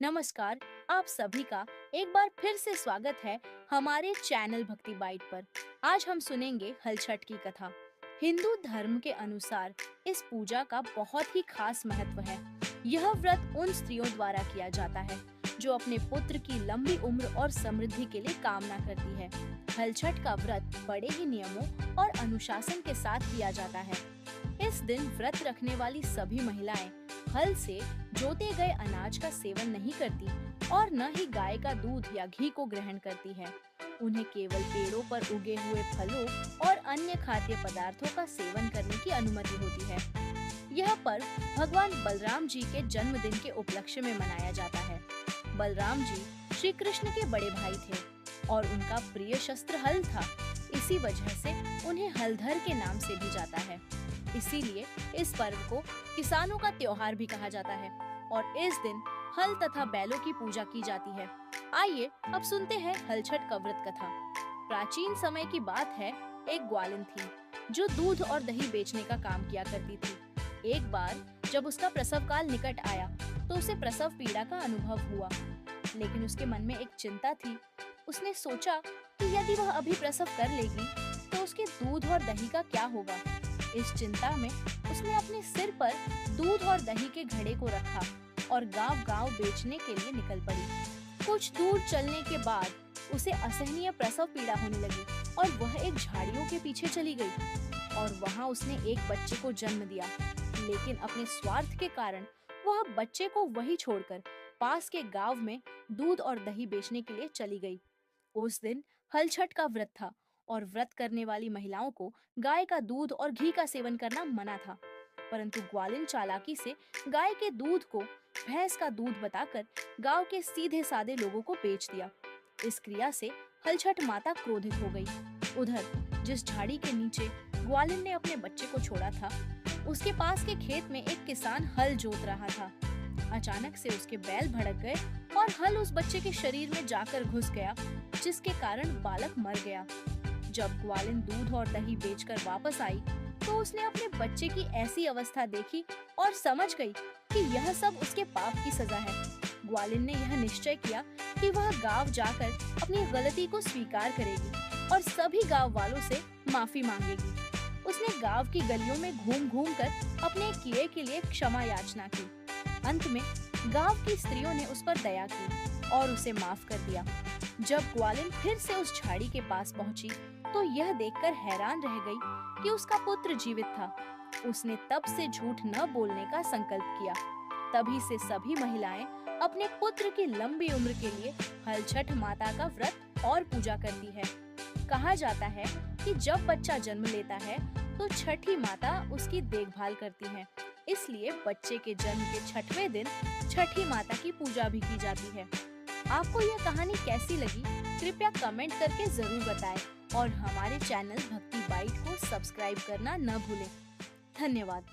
नमस्कार। आप सभी का एक बार फिर से स्वागत है हमारे चैनल भक्ति बाइट पर। आज हम सुनेंगे हलछठ की कथा। हिंदू धर्म के अनुसार इस पूजा का बहुत ही खास महत्व है। यह व्रत उन स्त्रियों द्वारा किया जाता है जो अपने पुत्र की लंबी उम्र और समृद्धि के लिए कामना करती है। हलछठ का व्रत बड़े ही नियमों और अनुशासन के साथ किया जाता है। इस दिन व्रत रखने वाली सभी महिलाएं हल से जोते गए अनाज का सेवन नहीं करती और न ही गाय का दूध या घी को ग्रहण करती है। उन्हें केवल पेड़ों पर उगे हुए फलों और अन्य खाद्य पदार्थों का सेवन करने की अनुमति होती है। यह पर्व भगवान बलराम जी के जन्मदिन के उपलक्ष्य में मनाया जाता है। बलराम जी श्री कृष्ण के बड़े भाई थे और उनका प्रिय शस्त्र हल था। इसी वजह से उन्हें हलधर के नाम से भी जाता है। इसीलिए इस पर्व को किसानों का त्योहार भी कहा जाता है और इस दिन हल तथा बैलों की पूजा की जाती है। आइए अब सुनते हैं हलछठ का व्रत कथा। प्राचीन समय की बात है, एक ग्वालिन थी जो दूध और दही बेचने का काम किया करती थी। एक बार जब उसका प्रसव काल निकट आया तो उसे प्रसव पीड़ा का अनुभव हुआ, लेकिन उसके मन में एक चिंता थी। उसने सोचा कि यदि वह अभी प्रसव कर लेगी तो उसके दूध और दही का क्या होगा। इस चिंता में उसने अपने सिर पर दूध और दही के घड़े को रखा और गांव-गांव बेचने के लिए निकल पड़ी। कुछ दूर चलने के बाद उसे असहनीय प्रसव पीड़ा होने लगी और वह एक झाड़ियों के पीछे चली गई और वहां उसने एक बच्चे को जन्म दिया। लेकिन अपने स्वार्थ के कारण वह बच्चे को वहीं छोड़कर पास के गांव में दूध और दही बेचने के लिए चली गई। उस दिन हलछठ का व्रत था और व्रत करने वाली महिलाओं को गाय का दूध और घी का सेवन करना मना था। परंतु ग्वालिन चालाकी से गाय के दूध को भैंस का दूध बताकर गांव के सीधे साधे लोगों को बेच दिया। इस क्रिया से हलछठ माता क्रोधित हो गई। उधर जिस झाड़ी के नीचे ग्वालिन ने अपने बच्चे को छोड़ा था, उसके पास के खेत में एक किसान हल जोत रहा था। अचानक से उसके बैल भड़क गए और हल उस बच्चे के शरीर में जाकर घुस गया, जिसके कारण बालक मर गया। जब ग्वालिन दूध और दही बेचकर वापस आई तो उसने अपने बच्चे की ऐसी अवस्था देखी और समझ गई कि यह सब उसके पाप की सजा है। ग्वालिन ने यह निश्चय किया कि वह गांव जाकर अपनी गलती को स्वीकार करेगी और सभी गांव वालों से माफी मांगेगी। उसने गांव की गलियों में घूम-घूम कर अपने किए के लिए क्षमा याचना की। अंत में गांव की स्त्रियों ने उस पर दया की और उसे माफ कर दिया। जब ग्वालिन फिर से उस झाड़ी के पास पहुंची तो यह देखकर हैरान रह गई कि उसका पुत्र जीवित था। उसने तब से झूठ न बोलने का संकल्प किया। तभी से सभी महिलाएं अपने पुत्र की लंबी उम्र के लिए हलछठ माता का व्रत और पूजा करती है। कहा जाता है कि जब बच्चा जन्म लेता है तो छठी माता उसकी देखभाल करती है। इसलिए बच्चे के जन्म के 6वें दिन छठी माता की पूजा भी की जाती है। आपको यह कहानी कैसी लगी? कृपया कमेंट करके जरूर बताएं और हमारे चैनल भक्ति बाइट को सब्सक्राइब करना न भूलें। धन्यवाद।